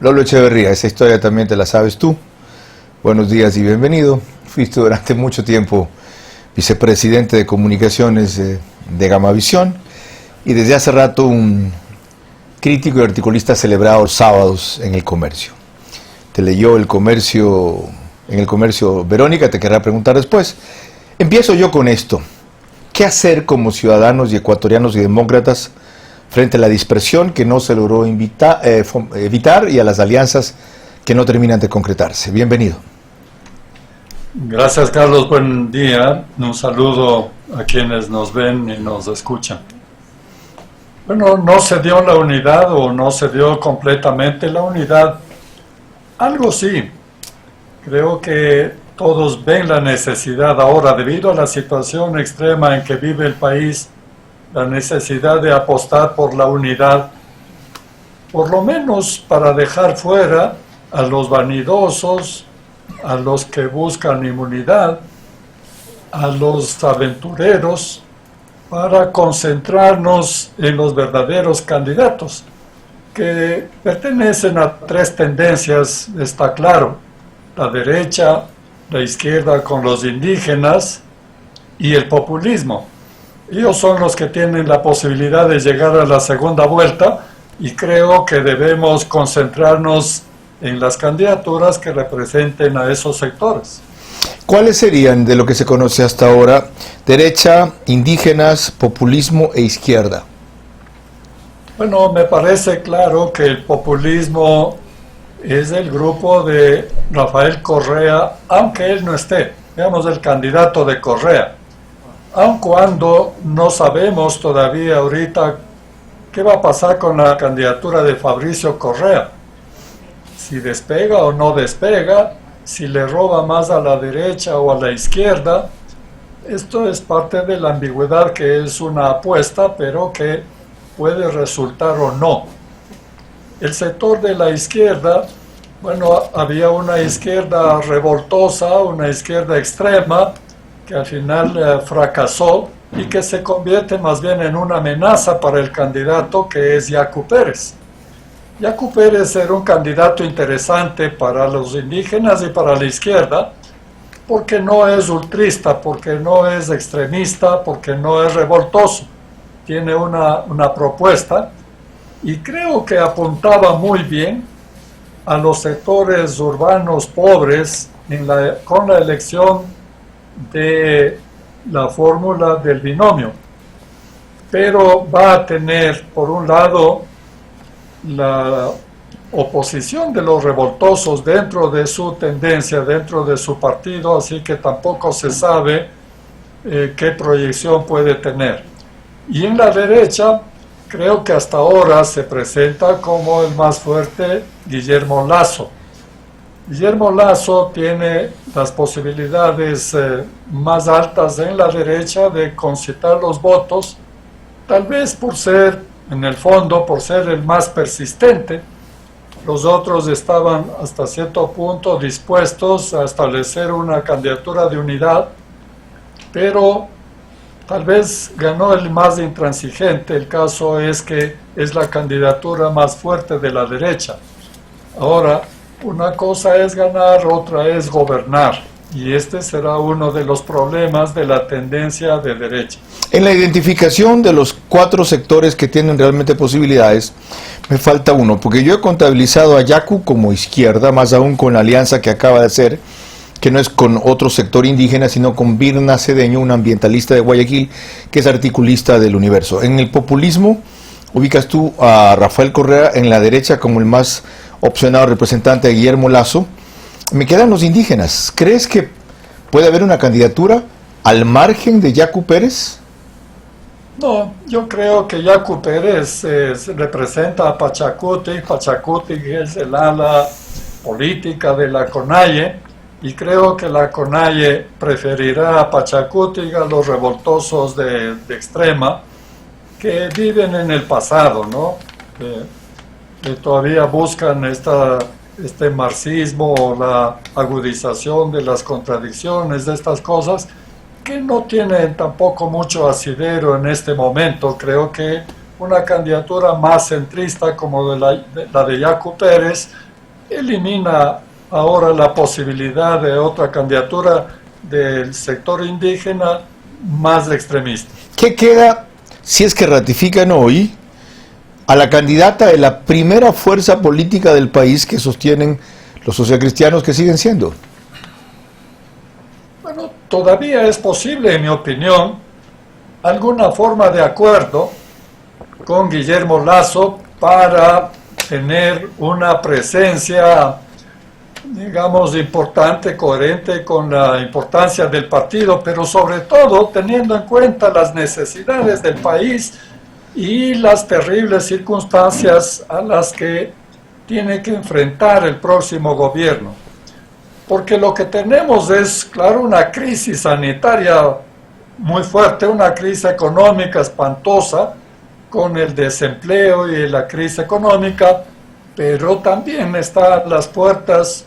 Lolo Echeverría, esa historia también te la sabes tú. Buenos días y bienvenido. Fuiste durante mucho tiempo vicepresidente de comunicaciones de Gamavisión y desde hace rato un crítico y articulista celebrado los sábados en El Comercio. Te leyó en El Comercio Verónica, te querrá preguntar después. Empiezo yo con esto. ¿Qué hacer como ciudadanos y ecuatorianos y demócratas frente a la dispersión que no se logró evitar y a las alianzas que no terminan de concretarse? Bienvenido. Gracias, Carlos. Buen día. Un saludo a quienes nos ven y nos escuchan. Bueno, no se dio la unidad o no se dio completamente la unidad. Algo sí. Creo que todos ven la necesidad ahora, debido a la situación extrema en que vive el país, la necesidad de apostar por la unidad, por lo menos para dejar fuera a los vanidosos, a los que buscan inmunidad, a los aventureros, para concentrarnos en los verdaderos candidatos, que pertenecen a tres tendencias, está claro: la derecha, la izquierda con los indígenas y el populismo. Ellos son los que tienen la posibilidad de llegar a la segunda vuelta y creo que debemos concentrarnos en las candidaturas que representen a esos sectores. ¿Cuáles serían, de lo que se conoce hasta ahora, derecha, indígenas, populismo e izquierda? Bueno, me parece claro que el populismo es el grupo de Rafael Correa, aunque él no esté, digamos, el candidato de Correa, aun cuando no sabemos todavía ahorita qué va a pasar con la candidatura de Fabricio Correa, si despega o no despega, si le roba más a la derecha o a la izquierda. Esto es parte de la ambigüedad, que es una apuesta, pero que puede resultar o no. El sector de la izquierda, bueno, había una izquierda revoltosa, una izquierda extrema, que al final fracasó y que se convierte más bien en una amenaza para el candidato, que es Yacu Pérez. Yacu Pérez era un candidato interesante para los indígenas y para la izquierda, porque no es ultrista, porque no es extremista, porque no es revoltoso. Tiene una propuesta y creo que apuntaba muy bien a los sectores urbanos pobres con la elección de la fórmula del binomio. Pero va a tener, por un lado, la oposición de los revoltosos dentro de su tendencia, dentro de su partido, así que tampoco se sabe qué proyección puede tener. Y en la derecha, creo que hasta ahora se presenta como el más fuerte Guillermo Lasso. Guillermo Lasso tiene las posibilidades más altas en la derecha de concitar los votos, tal vez por ser, en el fondo, por ser el más persistente. Los otros estaban hasta cierto punto dispuestos a establecer una candidatura de unidad, pero tal vez ganó el más intransigente. El caso es que es la candidatura más fuerte de la derecha. Ahora, una cosa es ganar, otra es gobernar. Y este será uno de los problemas de la tendencia de derecha. En la identificación de los cuatro sectores que tienen realmente posibilidades, me falta uno, porque yo he contabilizado a Yacu como izquierda, más aún con la alianza que acaba de hacer, que no es con otro sector indígena, sino con Virna Cedeño, un ambientalista de Guayaquil, que es articulista del Universo. En el populismo, ubicas tú a Rafael Correa en la derecha como el más opcionado representante de Guillermo Lasso. Me quedan los indígenas. ¿Crees que puede haber una candidatura al margen de Yacu Pérez? No, yo creo que Yacu Pérez representa a Pachacuti. Pachacuti es el ala política de la CONAIE, y creo que la CONAIE preferirá a Pachacuti, a los revoltosos de extrema, que viven en el pasado, ¿no? Que todavía buscan este marxismo o la agudización de las contradicciones, de estas cosas, que no tienen tampoco mucho asidero en este momento. Creo que una candidatura más centrista como la de Yacu Pérez elimina ahora la posibilidad de otra candidatura del sector indígena más extremista. ¿Qué queda si es que ratifican hoy a la candidata de la primera fuerza política del país que sostienen los socialcristianos que siguen siendo? Bueno, todavía es posible, en mi opinión, alguna forma de acuerdo con Guillermo Lasso para tener una presencia, digamos, importante, coherente con la importancia del partido, pero sobre todo teniendo en cuenta las necesidades del país y las terribles circunstancias a las que tiene que enfrentar el próximo gobierno. Porque lo que tenemos es, claro, una crisis sanitaria muy fuerte, una crisis económica espantosa, con el desempleo y la crisis económica, pero también está a las puertas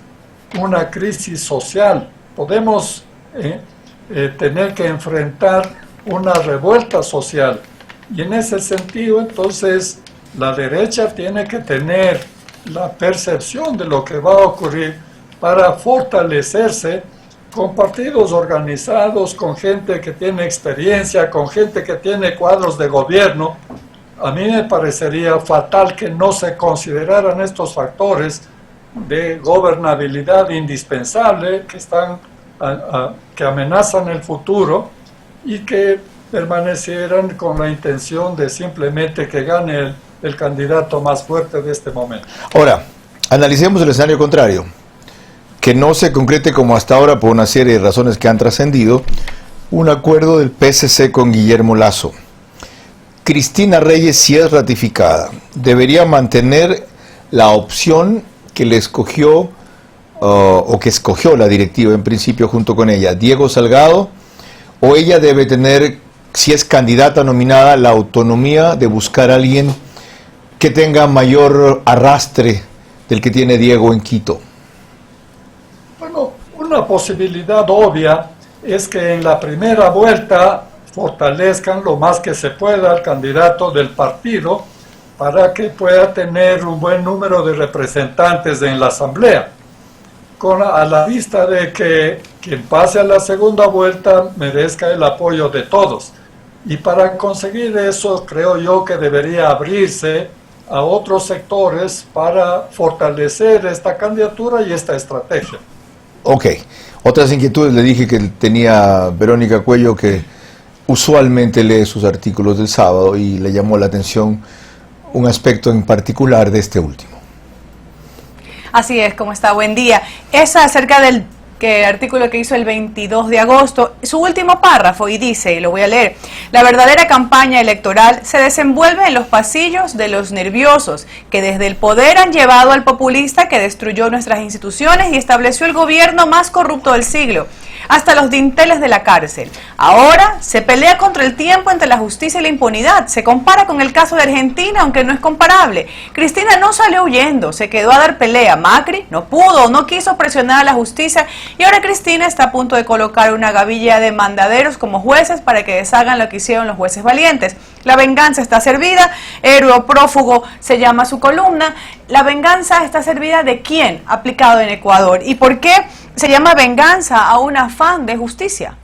una crisis social. Podemos tener que enfrentar una revuelta social. Y en ese sentido, entonces, la derecha tiene que tener la percepción de lo que va a ocurrir para fortalecerse con partidos organizados, con gente que tiene experiencia, con gente que tiene cuadros de gobierno. A mí me parecería fatal que no se consideraran estos factores de gobernabilidad indispensable que amenazan el futuro y que permanecieran con la intención de simplemente que gane el candidato más fuerte de este momento. Ahora, analicemos el escenario contrario, que no se concrete como hasta ahora por una serie de razones que han trascendido, un acuerdo del PSC con Guillermo Lasso. Cristina Reyes, si es ratificada, debería mantener la opción que le escogió o que escogió la directiva en principio junto con ella, Diego Salgado, o ella debe tener, si es candidata nominada, la autonomía de buscar a alguien que tenga mayor arrastre del que tiene Diego en Quito. Bueno, una posibilidad obvia es que en la primera vuelta fortalezcan lo más que se pueda al candidato del partido para que pueda tener un buen número de representantes en la asamblea, a la vista de que quien pase a la segunda vuelta merezca el apoyo de todos. Y para conseguir eso, creo yo que debería abrirse a otros sectores para fortalecer esta candidatura y esta estrategia. Ok. Otras inquietudes, le dije que tenía Verónica Cuello, que usualmente lee sus artículos del sábado y le llamó la atención un aspecto en particular de este último. Así es, ¿cómo está? Buen día. Es acerca del artículo que hizo el 22 de agosto, su último párrafo, y dice, y lo voy a leer: la verdadera campaña electoral se desenvuelve en los pasillos de los nerviosos, que desde el poder han llevado al populista que destruyó nuestras instituciones y estableció el gobierno más corrupto del siglo, hasta los dinteles de la cárcel. Ahora se pelea contra el tiempo entre la justicia y la impunidad. Se compara con el caso de Argentina, aunque no es comparable. Cristina no salió huyendo, se quedó a dar pelea. Macri no pudo, no quiso presionar a la justicia, y ahora Cristina está a punto de colocar una gavilla de mandaderos como jueces para que deshagan lo que hicieron los jueces valientes. La venganza está servida, héroe o prófugo se llama su columna. ¿La venganza está servida de quién? Aplicado en Ecuador. ¿Y por qué se llama venganza a un afán de justicia?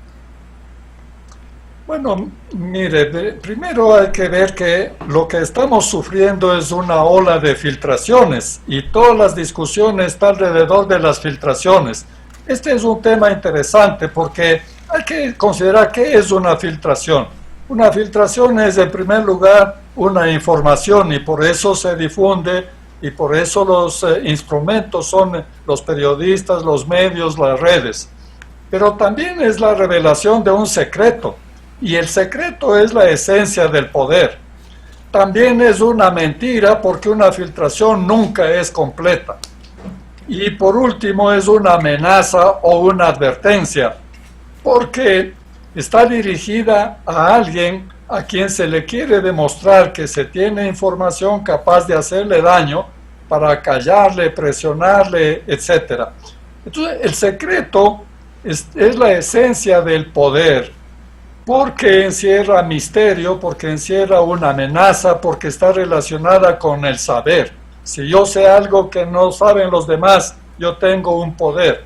Bueno, mire, primero hay que ver que lo que estamos sufriendo es una ola de filtraciones y todas las discusiones están alrededor de las filtraciones. Este es un tema interesante porque hay que considerar qué es una filtración. Una filtración es, en primer lugar, una información, y por eso se difunde, y por eso los instrumentos son los periodistas, los medios, las redes. Pero también es la revelación de un secreto, y el secreto es la esencia del poder. También es una mentira, porque una filtración nunca es completa. Y por último es una amenaza o una advertencia, porque está dirigida a alguien a quien se le quiere demostrar que se tiene información capaz de hacerle daño para callarle, presionarle, etc. Entonces, el secreto es la esencia del poder, porque encierra misterio, porque encierra una amenaza, porque está relacionada con el saber. si yo sé algo que no saben los demás, yo tengo un poder.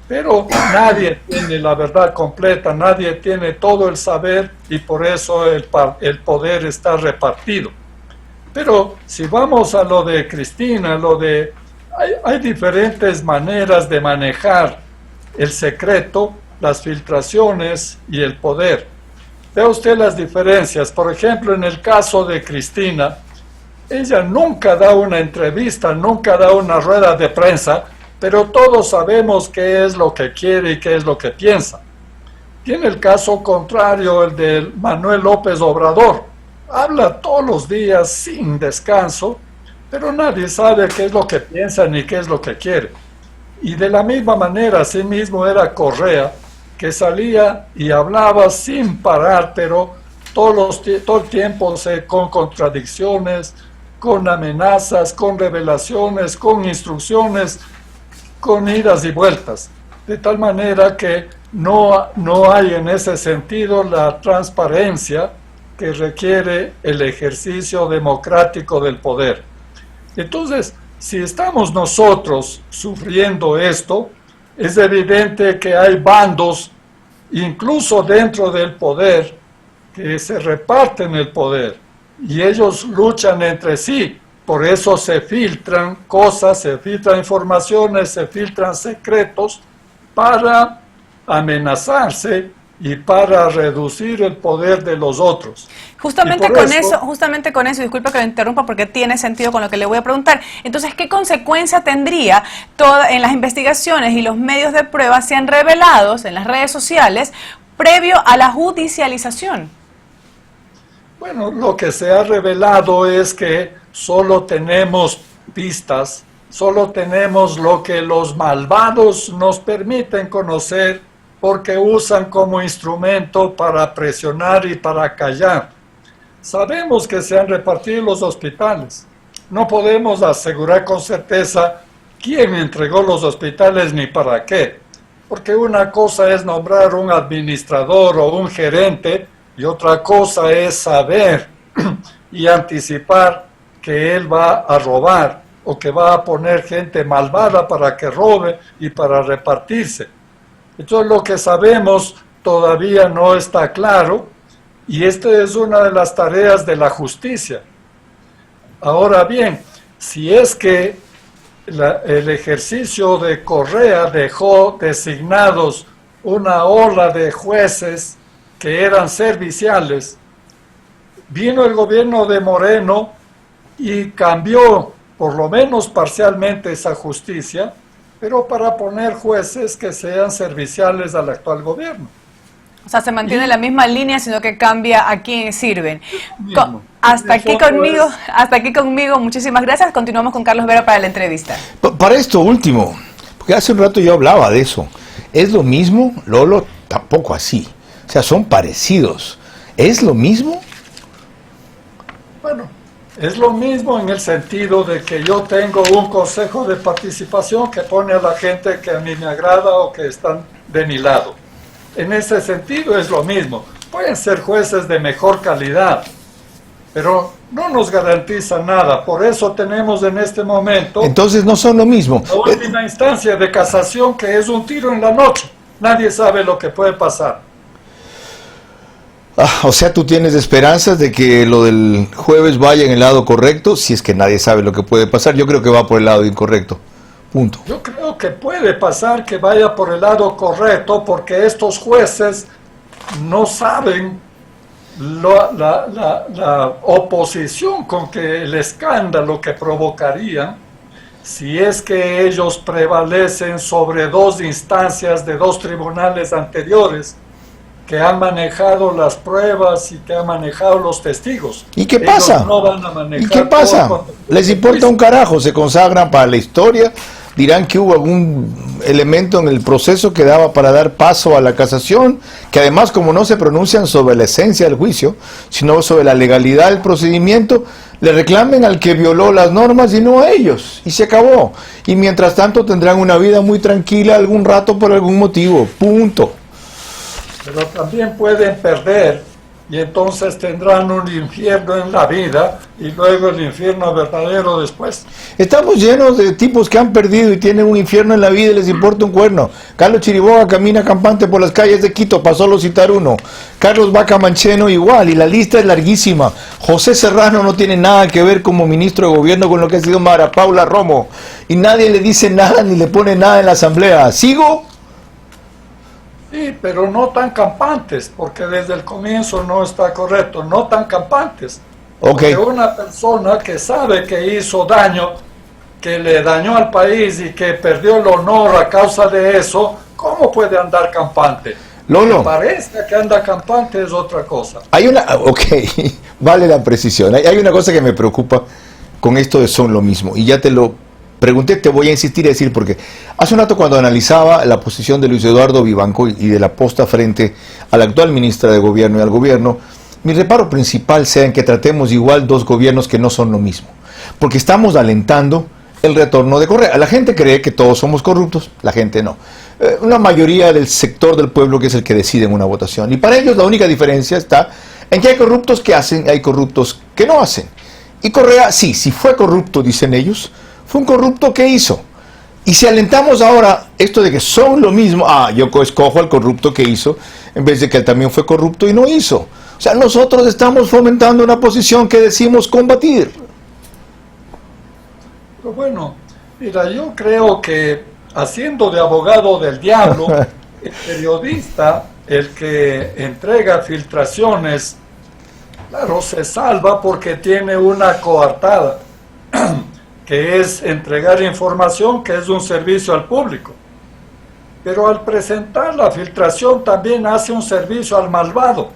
Pero nadie tiene la verdad completa, nadie tiene todo el saber y por eso el poder está repartido. Pero si vamos a lo de Cristina, hay diferentes maneras de manejar el secreto, las filtraciones y el poder. Vea usted las diferencias. Por ejemplo, en el caso de Cristina, ella nunca da una entrevista, nunca da una rueda de prensa, pero todos sabemos qué es lo que quiere y qué es lo que piensa. Tiene el caso contrario, el de Manuel López Obrador. Habla todos los días sin descanso, pero nadie sabe qué es lo que piensa ni qué es lo que quiere. Y de la misma manera, así mismo era Correa, que salía y hablaba sin parar, pero todo el tiempo con contradicciones, con amenazas, con revelaciones, con instrucciones, con idas y vueltas. De tal manera que no hay en ese sentido la transparencia que requiere el ejercicio democrático del poder. Entonces, si estamos nosotros sufriendo esto, es evidente que hay bandos, incluso dentro del poder, que se reparten el poder y ellos luchan entre sí. Por eso se filtran cosas, se filtran informaciones, se filtran secretos para amenazarse y para reducir el poder de los otros. Justamente con eso, disculpa que lo interrumpa porque tiene sentido con lo que le voy a preguntar. Entonces, ¿qué consecuencia tendría en las investigaciones y los medios de prueba sean revelados en las redes sociales previo a la judicialización? Bueno, lo que se ha revelado es que solo tenemos pistas, solo tenemos lo que los malvados nos permiten conocer porque usan como instrumento para presionar y para callar. Sabemos que se han repartido los hospitales. No podemos asegurar con certeza quién entregó los hospitales ni para qué, porque una cosa es nombrar un administrador o un gerente y otra cosa es saber y anticipar que él va a robar o que va a poner gente malvada para que robe y para repartirse. Entonces lo que sabemos todavía no está claro y esta es una de las tareas de la justicia. Ahora bien, si es que el ejercicio de Correa dejó designados una ola de jueces que eran serviciales, vino el gobierno de Moreno y cambió por lo menos parcialmente esa justicia, pero para poner jueces que sean serviciales al actual gobierno. O sea, se mantiene la misma línea, sino que cambia a quién sirven. Hasta aquí conmigo, muchísimas gracias. Continuamos con Carlos Vera para la entrevista. Para esto último, porque hace un rato yo hablaba de eso, ¿es lo mismo, Lolo? Tampoco así. O sea, son parecidos. ¿Es lo mismo? Bueno, es lo mismo en el sentido de que yo tengo un consejo de participación que pone a la gente que a mí me agrada o que están de mi lado. En ese sentido es lo mismo. Pueden ser jueces de mejor calidad, pero no nos garantiza nada. Por eso tenemos en este momento... Entonces no son lo mismo. La última instancia de casación, que es un tiro en la noche. Nadie sabe lo que puede pasar. O sea, tú tienes esperanzas de que lo del jueves vaya en el lado correcto, si es que nadie sabe lo que puede pasar. Yo creo que va por el lado incorrecto. Punto. Yo creo que puede pasar que vaya por el lado correcto porque estos jueces no saben la oposición con que el escándalo que provocaría si es que ellos prevalecen sobre dos instancias de dos tribunales anteriores que han manejado las pruebas y que han manejado los testigos. ¿Y qué pasa? Ellos no van a manejar. ¿Y qué pasa? Les importa un carajo, se consagran para la historia, dirán que hubo algún elemento en el proceso que daba para dar paso a la casación, que además como no se pronuncian sobre la esencia del juicio, sino sobre la legalidad del procedimiento, le reclamen al que violó las normas y no a ellos, y se acabó. Y mientras tanto tendrán una vida muy tranquila algún rato por algún motivo, punto. Pero también pueden perder y entonces tendrán un infierno en la vida y luego el infierno verdadero después. Estamos llenos de tipos que han perdido y tienen un infierno en la vida y les importa un cuerno. Carlos Chiriboga camina campante por las calles de Quito, para solo citar uno. Carlos Vaca Mancheno igual, y la lista es larguísima. José Serrano no tiene nada que ver como ministro de gobierno con lo que ha sido Mara Paula Romo, y nadie le dice nada ni le pone nada en la asamblea. ¿Sigo? Sí, pero no tan campantes, porque desde el comienzo no está correcto, no tan campantes. Porque una persona que sabe que hizo daño, que le dañó al país y que perdió el honor a causa de eso, ¿cómo puede andar campante? Lolo, Me parece que anda campante es otra cosa. Hay una, vale la precisión. Hay una cosa que me preocupa con esto de son lo mismo, y ya te lo pregunté, te voy a insistir a decir, porque hace un rato cuando analizaba la posición de Luis Eduardo Vivanco y de la posta frente a la actual ministra de Gobierno y al gobierno, mi reparo principal sea en que tratemos igual dos gobiernos que no son lo mismo, porque estamos alentando el retorno de Correa. La gente cree que todos somos corruptos, la gente no. Una mayoría del sector del pueblo que es el que decide en una votación, y para ellos la única diferencia está en que hay corruptos que hacen, hay corruptos que no hacen. Y Correa, sí, si fue corrupto, dicen ellos, fue un corrupto que hizo. Y si alentamos ahora esto de que son lo mismo, yo escojo al corrupto que hizo, en vez de que él también fue corrupto y no hizo. O sea, nosotros estamos fomentando una posición que decimos combatir. Pero bueno, mira, yo creo que haciendo de abogado del diablo, el periodista, el que entrega filtraciones, claro, se salva porque tiene una coartada, que es entregar información, que es un servicio al público. Pero al presentar la filtración también hace un servicio al malvado,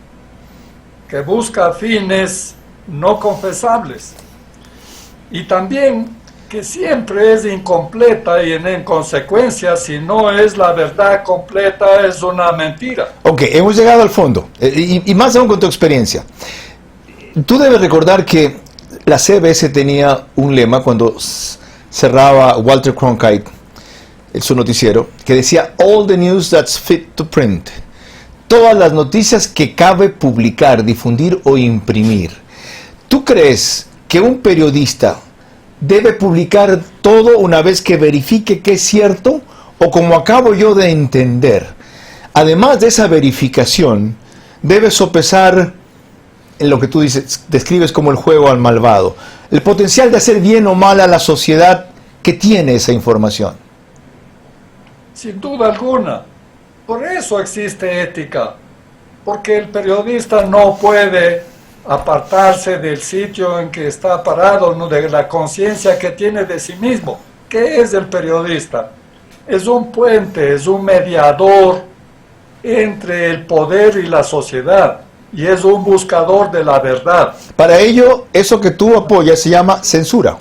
que busca fines no confesables. Y también que siempre es incompleta y en consecuencia, si no es la verdad completa, es una mentira. Ok, hemos llegado al fondo, y más aún con tu experiencia. Tú debes recordar que la CBS tenía un lema cuando cerraba Walter Cronkite su noticiero, que decía all the news that's fit to print. Todas las noticias que cabe publicar, difundir o imprimir. ¿Tú crees que un periodista debe publicar todo una vez que verifique que es cierto? O como acabo yo de entender, además de esa verificación, debe sopesar en lo que tú dices, describes como el juego al malvado, el potencial de hacer bien o mal a la sociedad que tiene esa información. Sin duda alguna. Por eso existe ética, porque el periodista no puede apartarse del sitio en que está parado, ¿no? De la conciencia que tiene de sí mismo. ¿Qué es el periodista? Es un puente, es un mediador entre el poder y la sociedad, y es un buscador de la verdad. Para ello, eso que tú apoyas se llama censura.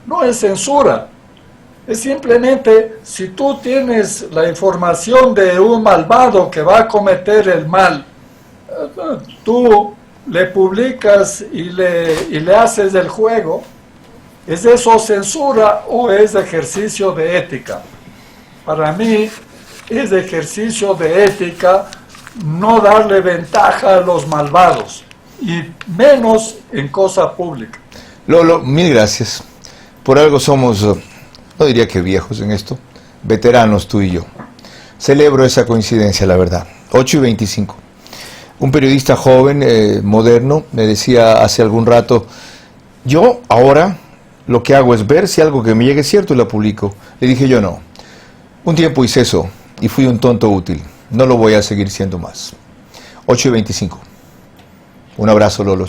No es censura. Es simplemente, si tú tienes la información de un malvado que va a cometer el mal, tú le publicas y le haces el juego, ¿es eso censura o es ejercicio de ética? Para mí es ejercicio de ética no darle ventaja a los malvados, y menos en cosa pública. Lolo, mil gracias. Por algo somos, no diría que viejos en esto, veteranos tú y yo. Celebro esa coincidencia, la verdad. 8:25. Un periodista joven, moderno, me decía hace algún rato, yo ahora lo que hago es ver si algo que me llegue es cierto y lo publico. Le dije yo no. Un tiempo hice eso y fui un tonto útil. No lo voy a seguir siendo más. 8:25. Un abrazo, Lolo.